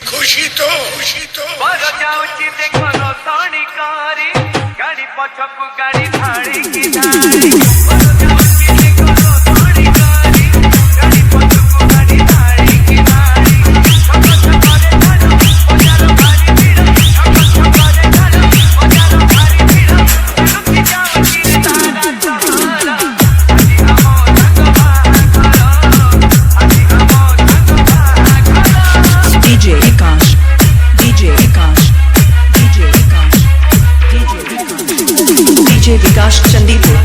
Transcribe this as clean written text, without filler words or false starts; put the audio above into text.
खुशी तो बड़ जाऊची देखो नो साणी कारी गाड़ी पछकु गाड़ी धाड़ी की धाड़ी बड़ जाऊची देखो नो साणी कारी गाड़ी पछकु गाड़ी धाड़ी की धाड़ी छक छक करे धाड़ो बजारो भारी भीड़ छक छक करे धाड़ो बजारो भारी भीड़ लुटी जाऊची तारा सहारा আজি हमो रंग बाहर আজি हमो रंग बाहर DJ Vikas, DJ Vikas, DJ Vikas, DJ Vikas Chandipur.